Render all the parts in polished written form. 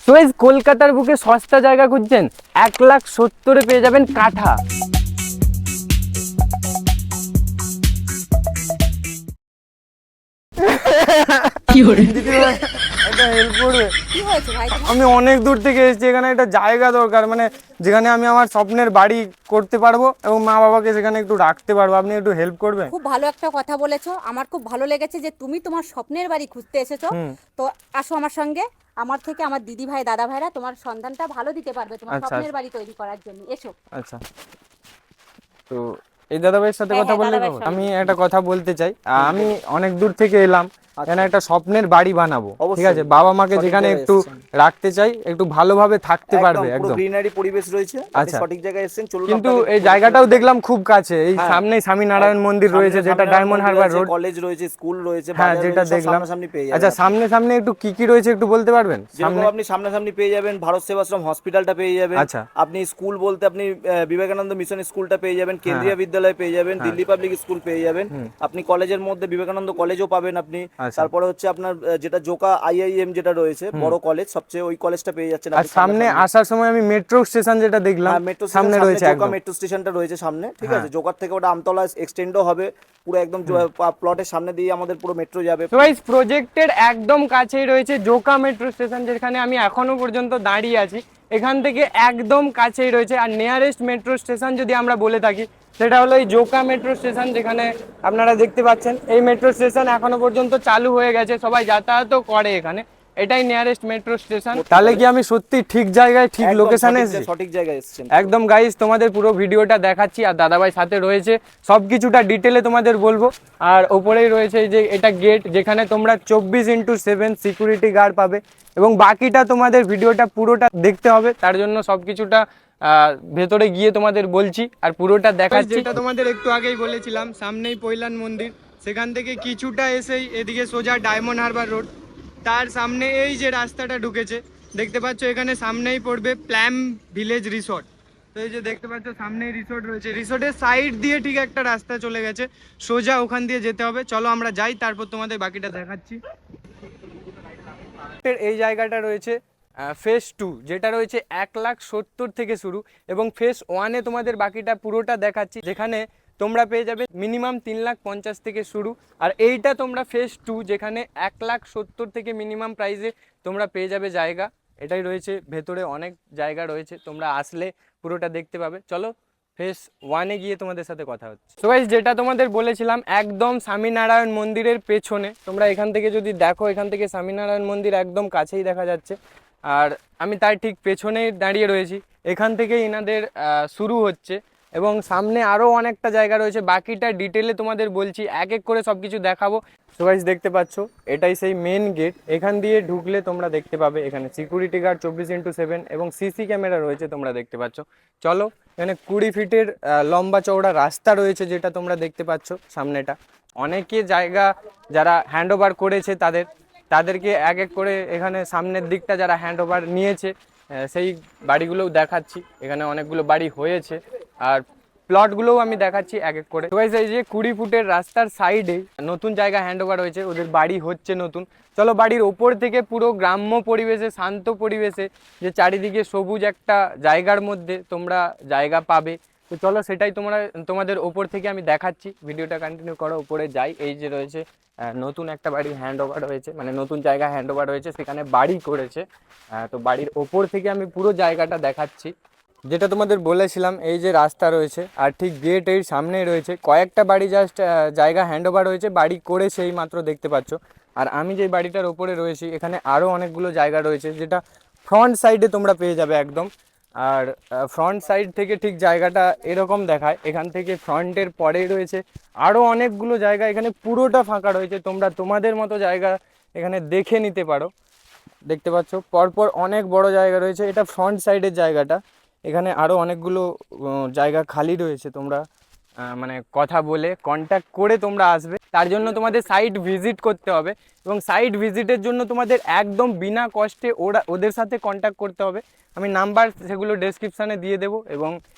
তো এই কলকাতার বুকে সস্তা জায়গা খুঁজছেন, 1,70,000-এ পেয়ে যাবেন কাঠা। দিদিভাই একটা হেল্প করবে? কি হয়েছে ভাই তোমার? আমি অনেক দূর থেকে এসেছি, এখানে একটা জায়গা দরকার, মানে যেখানে আমি আমার স্বপ্নের বাড়ি করতে পারবো এবং মা বাবাকে সেখানে একটু রাখতে পারবো। আপনি একটু হেল্প করবেন? খুব ভালো একটা কথা বলেছো, আমার খুব ভালো লেগেছে যে তুমি তোমার স্বপ্নের বাড়ি খুঁজতে এসেছো। হুম। তো আসো আমার সঙ্গে, আমার থেকে আমার দিদি ভাই দাদা ভাইরা তোমার সন্ধানটা ভালো দিতে পারবে তোমার আচ্ছা স্বপ্নের বাড়ি তৈরি করার জন্য। এসো। আচ্ছা। তো এই দাদাভাইয়ের সাথে হ্যাঁ কথা হ্যাঁ, বললে দাদা ভাইয়ের আমি সঙ্গে। একটা কথা বলতে চাই। আমি অনেক দূর থেকে এলাম, এখানে একটা স্বপ্নের বাড়ি বানাবো, ঠিক অবশ্যই, আছে? বাবা মাকে সঠিক যেখানে জায়গায় একটু এসেছেন। রাখতে চাই, একটু ভালোভাবে থাকতে পারবে পুরো একদম। গ্রিনারি পরিবেশ রয়েছে, আপনি আচ্ছা। সঠিক জায়গায় এসেছেন। চলুন কিন্তু আপনাকে এই পরিবেশটা জায়গাটাও দেখাই। দেখলাম খুব কাছে, এই হ্যাঁ, সামনেই স্বামীনারায়ণ মন্দির সামনে রয়েছে, যেটা স্বামীনারায়ণ ডায়মন্ড মন্দির হারবার আছে, রোড। কলেজ রয়েছে, স্কুল রয়েছে, হ্যাঁ, বাজার যেটা রয়েছে, সব দেখলাম। সামনাসামনি পেয়ে যাবেন আচ্ছা, আপনি। সামনে সামনে একটু কি কি রয়েছে একটু বলতে পারবেন যেরকম সামনে? আপনি সামনাসামনি পেয়ে যাবেন ভারত সেবাশ্রম হসপিটালটা পেয়ে যাবেন। আচ্ছা। আপনি স্কুল বলতে আপনি বিবেকানন্দ মিশন স্কুলটা পেয়ে যাবেন, হ্যাঁ কেন্দ্রীয় বিদ্যালয় পেয়ে যাবেন, হ্যাঁ। দিল্লি পাবলিক স্কুল পেয়ে যাবেন। হুম। আপনি কলেজের মধ্যে বিবেকানন্দ কলেজও পাবেন আপনি। আচ্ছা। তারপরে হচ্ছে আপনার যেটা জোকা আইআইএম যেটা রয়েছে বড় কলেজ সবচেয়ে, ওই কলেজটা পেয়ে যাচ্ছেন আর আপনি সামনে সামনাসামনি। আসার সময় আমি মেট্রো স্টেশন যেটা দেখলাম হ্যাঁ, মেট্রো স্টেশন সামনে সামনে, রয়েছে জোকা একদম। মেট্রো স্টেশনটা রয়েছে সামনে, ঠিক হ্যাঁ। আছে? জোকার থেকে ওটা আমতলা এক্সটেন্ডও হবে, পুরো একদম প্লটের সামনে দিয়ে আমাদের পুরো মেট্রো যাবে। তো গাইস, প্রজেক্টের একদম কাছেই রয়েছে জোকা মেট্রো স্টেশন, যেখানে আমি এখনো পর্যন্ত দাঁড়িয়ে আছি। এখান থেকে একদম কাছেই রয়েছে। আর নিয়ারেস্ট মেট্রো স্টেশন যদি আমরা বলে থাকি, সেটা হলো এই জোকা মেট্রো স্টেশন, যেখানে আপনারা দেখতে পাচ্ছেন এই মেট্রো স্টেশন এখনো পর্যন্ত চালু হয়ে গেছে, সবাই যাতায়াতও করে এখানে। এটাই নিয়ারেস্ট মেট্রো স্টেশন। তাহলে কি আমি সত্যি ঠিক জায়গায় ঠিক একদম লোকেশনে সঠিক এসেছি? সঠিক জায়গায় এসেছেন। একদম গাইস, তোমাদের পুরো ভিডিওটা দেখাচ্ছি, আর দাদাভাই সাথে রয়েছে, সব কিছুটা ডিটেলে তোমাদের বলবো। আর ওপরেই রয়েছে এই যে এটা গেট, যেখানে তোমরা 24x7 সিকিউরিটি গার্ড পাবে, এবং বাকিটা তোমাদের ভিডিওটা পুরোটা দেখতে হবে। তার জন্য সব কিছুটা ভেতরে গিয়ে তোমাদের বলছি আর পুরোটা দেখাচ্ছি। যেটা তোমাদের একটু আগেই বলেছিলাম, সামনেই পৈলান মন্দির, সেখান থেকে কিছুটা এসেই এদিকে সোজা ডায়মন্ড হারবার রোড। তার সামনে এই যে রাস্তাটা ঢুকেছে দেখতে পাচ্ছ, এখানে সামনেই পড়বে প্ল্যাম ভিলেজ রিসর্ট। তো এই যে দেখতে পাচ্ছ সামনেই রিসর্ট রয়েছে, রিসর্টের সাইড দিয়ে ঠিক একটা রাস্তা চলে গেছে, সোজা ওখান দিয়ে যেতে হবে। চলো আমরা যাই, তারপর তোমাদের বাকিটা দেখাচ্ছি। এই জায়গাটা রয়েছে ফেজ 2, যেটা রয়েছে 1,70,000 থেকে শুরু, এবং ফেজ 1-এ তোমাদের বাকিটা পুরোটা দেখাচ্ছি, যেখানে তোমরা পেয়ে যাবে মিনিমাম 3,50,000 থেকে শুরু। আর এইটা তোমরা ফেজ 2, যেখানে 1,70,000 থেকে মিনিমাম প্রাইসে তোমরা পেয়ে যাবে জায়গা। এটাই রয়েছে, ভেতরে অনেক জায়গা রয়েছে, তোমরা আসলে পুরোটা দেখতে পাবে। চলো ফেজ 1-এ গিয়ে তোমাদের সাথে কথা হচ্ছে। তো গাইস, যেটা তোমাদের বলেছিলাম, একদম স্বামীনারায়ণ মন্দিরের পেছনে, তোমরা এখান থেকে যদি দেখো, এখান থেকে স্বামীনারায়ণ মন্দির একদম কাছেই দেখা যাচ্ছে। আর আমি তার ঠিক পেছনেই দাঁড়িয়ে রয়েছি, এখান থেকে এনাদের শুরু হচ্ছে, এবং সামনে আরও অনেকটা জায়গা রয়েছে। বাকিটা ডিটেলে তোমাদের বলছি, এক এক করে সব কিছু দেখাবো। সো গাইস, দেখতে পাচ্ছ এটাই সেই মেন গেট। এখান দিয়ে ঢুকলে তোমরা দেখতে পাবে এখানে সিকিউরিটি গার্ড 24x7 এবং সিসি ক্যামেরা রয়েছে, তোমরা দেখতে পাচ্ছ। চলো, এখানে 20 ফিটের লম্বা চওড়া রাস্তা রয়েছে, যেটা তোমরা দেখতে পাচ্ছ সামনেটা। অনেকে জায়গা যারা হ্যান্ড ওভার করেছে তাদেরকে এক এক করে এখানে সামনের দিকটা যারা হ্যান্ড ওভার নিয়েছে সেই বাড়িগুলোও দেখাচ্ছি। এখানে অনেকগুলো বাড়ি হয়েছে, আর প্লটগুলোও আমি দেখাচ্ছি এক এক করে। তো গাইস, এই যে 20 ফুটের রাস্তার সাইডে নতুন জায়গা হ্যান্ড ওভার হয়েছে, ওদের বাড়ি হচ্ছে নতুন। চলো, বাড়ির ওপর থেকে পুরো গ্রাম্য পরিবেশে, শান্ত পরিবেশে, যে চারিদিকে সবুজ একটা জায়গার মধ্যে তোমরা জায়গা পাবে। তো চলো, সেটাই তোমাদের ওপর থেকে আমি দেখাচ্ছি। ভিডিওটা কন্টিনিউ করো, ওপরে যাই। এই যে রয়েছে নতুন একটা বাড়ি হ্যান্ড ওভার হয়েছে, মানে নতুন জায়গা হ্যান্ড ওভার হয়েছে, সেখানে বাড়ি করেছে। তো বাড়ির ওপর থেকে আমি পুরো জায়গাটা দেখাচ্ছি। যেটা তোমাদের বলেছিলাম, এই যে রাস্তা রয়েছে আর ঠিক গেট এর সামনেই রয়েছে, কয়েকটা বাড়ি জাস্ট জায়গা হ্যান্ড ওভার হয়েছে, বাড়ি করে সেই মাত্র দেখতে পাচ্ছ। আর আমি যে বাড়িটার ওপরে রয়েছি, এখানে আরও অনেকগুলো জায়গা রয়েছে, যেটা ফ্রন্ট সাইডে তোমরা পেয়ে যাবে একদম। আর ফ্রন্ট সাইড থেকে ঠিক জায়গাটা এরকম দেখায়, এখান থেকে ফ্রন্টের পরেই রয়েছে আরও অনেকগুলো জায়গা। এখানে পুরোটা ফাঁকা রয়েছে, তোমরা তোমাদের মতো জায়গা এখানে দেখে নিতে পারো। দেখতে পাচ্ছ পরপর অনেক বড় জায়গা রয়েছে, এটা ফ্রন্ট সাইডের জায়গাটা। এখানে আরও অনেকগুলো জায়গা খালি রয়েছে, তোমরা মানে কথা বলে কন্ট্যাক্ট করে তোমরা আসবে। তার জন্য তোমাদের সাইট ভিজিট করতে হবে, এবং সাইট ভিজিটের জন্য তোমাদের একদম বিনা কষ্টে ওদের সাথে কন্ট্যাক্ট করতে হবে। আমি নাম্বার সেগুলো ডেসক্রিপশানে দিয়ে দেবো, এবং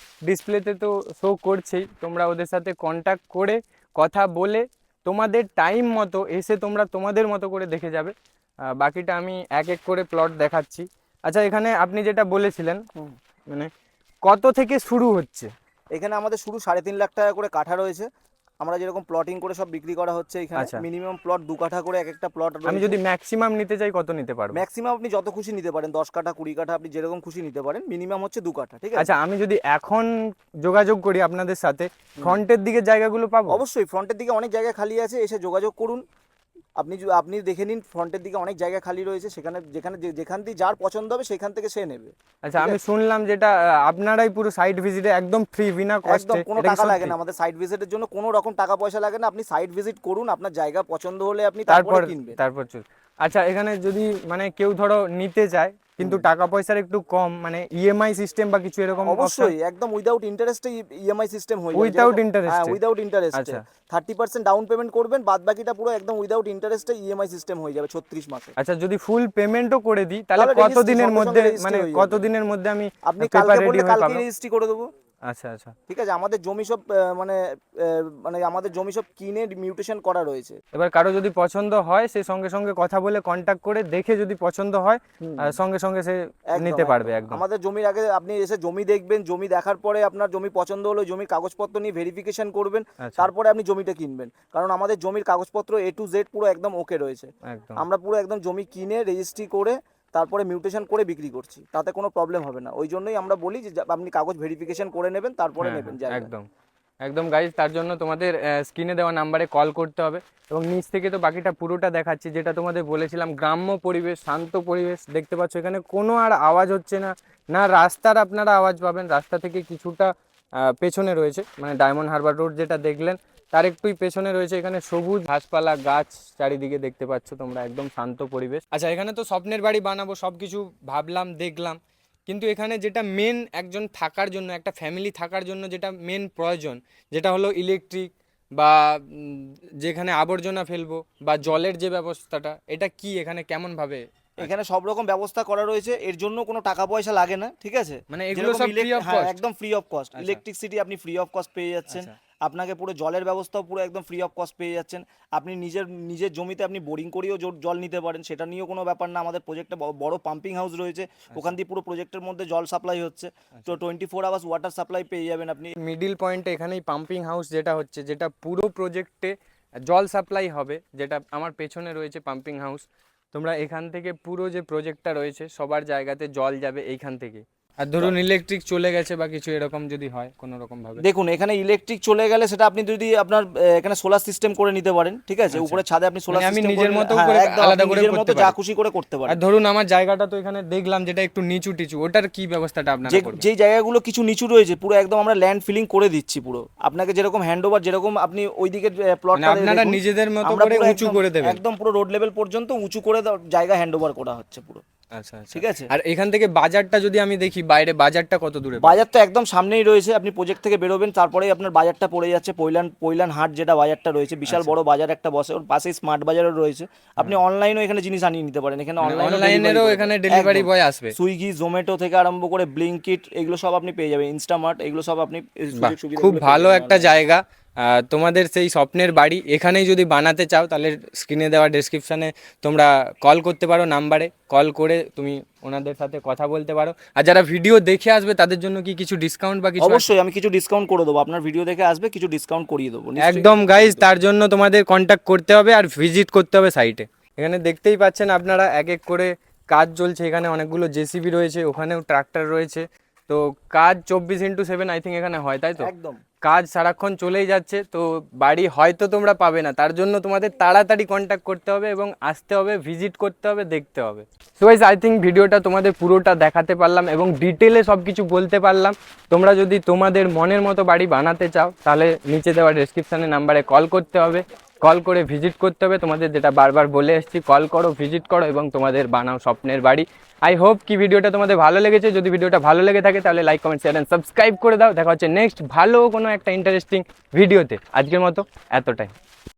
ডিসপ্লেতে তো শো করছেই। তোমরা ওদের সাথে কন্ট্যাক্ট করে কথা বলে তোমাদের টাইম মতো এসে তোমরা তোমাদের মতো করে দেখে যাবে। বাকিটা আমি এক এক করে প্লট দেখাচ্ছি। আচ্ছা, এখানে আপনি যেটা বলেছিলেন মানে কত থেকে শুরু হচ্ছে? এখানে আমাদের শুরু 3.5 লাখ টাকা করে কাঠা রয়েছে। আমরা যেরকম প্লটিং করে সব বিক্রি করা হচ্ছে এখানে, আচ্ছা। মিনিমাম প্লট 2 কাঠা করে এক একটা প্লট আমি যদি ম্যাক্সিমাম নিতে চাই কত নিতে পারবো? ম্যাক্সিমাম আপনি যত খুশি নিতে পারেন, 10 কাঠা 20 কাঠা আপনি যেরকম খুশি নিতে পারেন, মিনিমাম হচ্ছে 2 কাঠা, ঠিক আছে? আচ্ছা, আমি যদি এখন যোগাযোগ করি আপনাদের সাথে, ফ্রন্টের দিকে জায়গাগুলো পাবো? অবশ্যই ফ্রন্টের দিকে অনেক জায়গা খালি আছে, এসে যোগাযোগ করুন। আপনি দেখে নিন, ফ্রন্টের দিকে অনেক জায়গা খালি রয়েছে, যেখান দিয়ে যার পছন্দ হবে সেখান থেকে সে নেবে। আচ্ছা, আমি শুনলাম যেটা আপনারাই পুরো সাইট ভিজিটে একদম ফ্রি, বিনা একদম কস্টে। কোনো টাকা লাগে না, আমাদের সাইট ভিজিটের জন্য কোনো রকম টাকা পয়সা লাগে না। আপনি সাইট ভিজিট করুন, আপনার জায়গা পছন্দ হলে আপনি তারপরে কিনবেন। তারপর আচ্ছা, এখানে যদি মানে কেউ ধরো নিতে চায় কিন্তু টাকা পয়সার একটু কম, মানে ইএমআই সিস্টেম বা কিছু এরকম? অবশ্যই একদম উইদাউট ইন্টারেস্টে ইএমআই সিস্টেম হয়ে যাবে। Without interest? হ্যাঁ, উইদাউট ইন্টারেস্টে। আচ্ছা, 30% ডাউন পেমেন্ট করবেন, বাদ বাকিটা পুরো একদম উইদাউট ইন্টারেস্টে ইএমআই সিস্টেম হয়ে যাবে 36 মাসে। আচ্ছা, যদি ফুল পেমেন্টও করে দিই তাহলে কত দিনের মধ্যে, মানে কত দিনের মধ্যে আমি আপনি পেপার কালকে রেডি বললে হয়ে কালকে পাবো? রেজিস্ট্রি করে দেবো। আচ্ছা আচ্ছা, ঠিক আছে। আমাদের জমি সব মানে আমাদের জমি সব কিনে মিউটেশন করা রয়েছে। এবার কারো যদি পছন্দ হয় সে সঙ্গে সঙ্গে কথা বলে কন্ট্যাক্ট করে দেখে যদি পছন্দ হয় সঙ্গে সঙ্গে সে নিতে পারবে একদম। আমাদের জমির আগে আপনি এসে জমি দেখবেন, জমি দেখার পরে আপনার জমি পছন্দ হলো, জমির কাগজপত্র নিয়ে ভেরিফিকেশন করবেন, তারপরে আপনি জমিটা কিনবেন। কারণ আমাদের জমির কাগজপত্র A to Z পুরো একদম ওকে রয়েছে। আমরা পুরো একদম জমি কিনে রেজিস্ট্রি করে তারপরে মিউটেশন করে বিক্রি করছি, তাতে কোনো প্রবলেম হবে না। ওই জন্যই আমরা বলি যে আপনি কাগজ ভেরিফিকেশন করে নেবেন, তারপরে নেবেন জায়গা। একদম একদম গাইজ, তার জন্য তোমাদের স্ক্রিনে দেওয়া নাম্বারে কল করতে হবে। এবং নিচ থেকে তো বাকিটা পুরোটা দেখাচ্ছি, যেটা তোমাদের বলেছিলাম, গ্রাম্য পরিবেশ, শান্ত পরিবেশ। দেখতে পাচ্ছ এখানে কোনো আর আওয়াজ হচ্ছে না, না রাস্তার আপনারা আওয়াজ পাবেন। রাস্তা থেকে কিছুটা পেছনে রয়েছে, মানে ডায়মন্ড হারবার রোড যেটা দেখলেন তার একটুই পেছনে রয়েছে এখানে সবুজ ঘাসপালা, গাছ চারিদিকে দেখতে পাচ্ছ তোমরা, একদম শান্ত পরিবেশ। আচ্ছা, এখানে তো স্বপ্নের বাড়ি বানাবো, সব কিছু ভাবলাম, দেখলাম, কিন্তু এখানে যেটা মেন একজন থাকার জন্য, একটা ফ্যামিলি থাকার জন্য যেটা মেন প্রয়োজন, যেটা হলো ইলেকট্রিক বা যেখানে আবর্জনা ফেলবো বা জলের যে ব্যবস্থাটা, এটা কি এখানে কেমন ভাবে? এখানে সব রকম ব্যবস্থা করা রয়েছে, এর জন্য কোনো টাকা পয়সা লাগে না, ঠিক আছে? মানে এগুলো সব ফ্রি অফ কস্ট? একদম ফ্রি অফ কস্ট। ইলেকট্রিসিটি আপনি ফ্রি অফ কস্ট পেয়ে যাচ্ছেন। আপনাকে পুরো জলের ব্যবস্থাও পুরো একদম ফ্রি অফ কস্ট পেয়ে যাচ্ছেন। আপনি নিজের জমিতে আপনি বোরিং করেও জল নিতে পারেন, সেটা নিয়েও কোনো ব্যাপার না। আমাদের প্রজেক্টে বড় পাম্পিং হাউস রয়েছে, ওখান দিয়ে পুরো প্রজেক্টের মধ্যে জল সাপ্লাই হচ্ছে, তো 24 আওয়ার্স ওয়াটার সাপ্লাই পেয়ে যাবেন আপনি। মিডিল পয়েন্টে এখানেই পাম্পিং হাউস যেটা হচ্ছে, যেটা পুরো প্রজেক্টে জল সাপ্লাই হবে, যেটা আমার পেছনে রয়েছে পাম্পিং হাউস। তোমরা এখান থেকে পুরো যে প্রজেক্টটা রয়েছে সবার জায়গাতে জল যাবে এইখান থেকে। আর ধরুন ইলেকট্রিক চলে গেছে বা কিছু এরকম যদি হয় কোনো রকম ভাবে, দেখুন এখানে ইলেকট্রিক চলে গেলে সেটা আপনি যদি আপনার এখানে সোলার সিস্টেম করে নিতে পারেন, ঠিক আছে? উপরে ছাদে আপনি সোলার আমি সিস্টেম নিজের মতো করে আলাদা করে নিজের মতো যা খুশি করে করতে পারেন। আর ধরুন আমার জায়গাটা তো এখানে দেখলাম যেটা একটু নিচু টিচু, ওটার কি ব্যবস্থাটা আপনারা করবেন? যে জায়গাগুলো কিছু নিচু রয়েছে পুরো একদম আমরা ল্যান্ড ফিলিং করে দিচ্ছি পুরো। আপনাকে যেরকম হ্যান্ডওভার, যেরকম আপনি ওইদিকে প্লটটা আপনারা নিজেদের মতো করে উঁচু করে দেবেন, একদম পুরো রোড লেভেল পর্যন্ত উঁচু করে জায়গা হ্যান্ডওভার করা হচ্ছে পুরো। আচ্ছা, ঠিক আছে। আর এখান থেকে বাজারটা যদি আমি দেখি, বাইরে বাজারটা কত দূরে? বাজার তো একদম সামনেই রয়েছে, আপনি প্রজেক্ট থেকে বেরোবেন তারপরেই আপনার বাজারটা পড়ে যাচ্ছে। পৈলান হাট যেটা বাজারটা রয়েছে, বিশাল বড় বাজার একটা বসে, ওর পাশেই স্মার্ট বাজারও রয়েছে। আপনি অনলাইনেও এখানে জিনিস আনিয়ে নিতে পারেন। এখানে অনলাইনেরও এখানে ডেলিভারি বয় আসবে, সুইগি, জোম্যাটো থেকে আরম্ভ করে ব্লিঙ্কিট, এগুলো সব আপনি পেয়ে যাবেন, ইনস্টামার্ট, এগুলো সব আপনি খুব ভালো একটা জায়গা। তোমাদের সেই স্বপ্নের বাড়ি এখানেই যদি বানাতে চাও তাহলে স্ক্রিনে দেওয়া ডেসক্রিপশানে তোমরা কল করতে পারো, নাম্বারে কল করে তুমি ওনাদের সাথে কথা বলতে পারো। আর যারা ভিডিও দেখে আসবে তাদের জন্য কি কিছু ডিসকাউন্ট বা কিছু? অবশ্যই আমি কিছু ডিসকাউন্ট করে দেবো, আপনার ভিডিও দেখে আসবে কিছু ডিসকাউন্ট করিয়ে দেবো একদম গাইজ। তার জন্য তোমাদের কন্ট্যাক্ট করতে হবে আর ভিজিট করতে হবে সাইটে। এখানে দেখতেই পাচ্ছেন আপনারা এক এক করে কাজ চলছে। এখানে অনেকগুলো জেসিবি রয়েছে, ওখানেও ট্রাক্টর রয়েছে। তো কাজ 24x7 আই থিঙ্ক এখানে হয়, তাই তো? একদম কাজ সারাক্ষণ চলেই যাচ্ছে। তো বাড়ি হয়তো তোমরা পাবে না, তার জন্য তোমাদের তাড়াতাড়ি কন্ট্যাক্ট করতে হবে এবং আসতে হবে, ভিজিট করতে হবে, দেখতে হবে। সো গাইস, আই থিঙ্ক ভিডিওটা তোমাদের পুরোটা দেখাতে পারলাম এবং ডিটেলে সব কিছু বলতে পারলাম। তোমরা যদি তোমাদের মনের মতো বাড়ি বানাতে চাও তাহলে নিচে দেওয়া ডেসক্রিপশানে নাম্বারে কল করতে হবে, কল করে ভিজিট করতে হবে। তোমাদের যেটা বারবার বলে এসেছি, কল করো, ভিজিট করো এবং তোমাদের বানাও স্বপ্নের বাড়ি। আই হোপ কি ভিডিওটা তোমাদের ভালো লেগেছে। যদি ভিডিওটা ভালো লেগে থাকে তাহলে like, comment, share and subscribe করে দাও। দেখা হচ্ছে নেক্সট ভালো কোনো একটা ইন্টারেস্টিং ভিডিওতে। আজকের মতো এতটাই।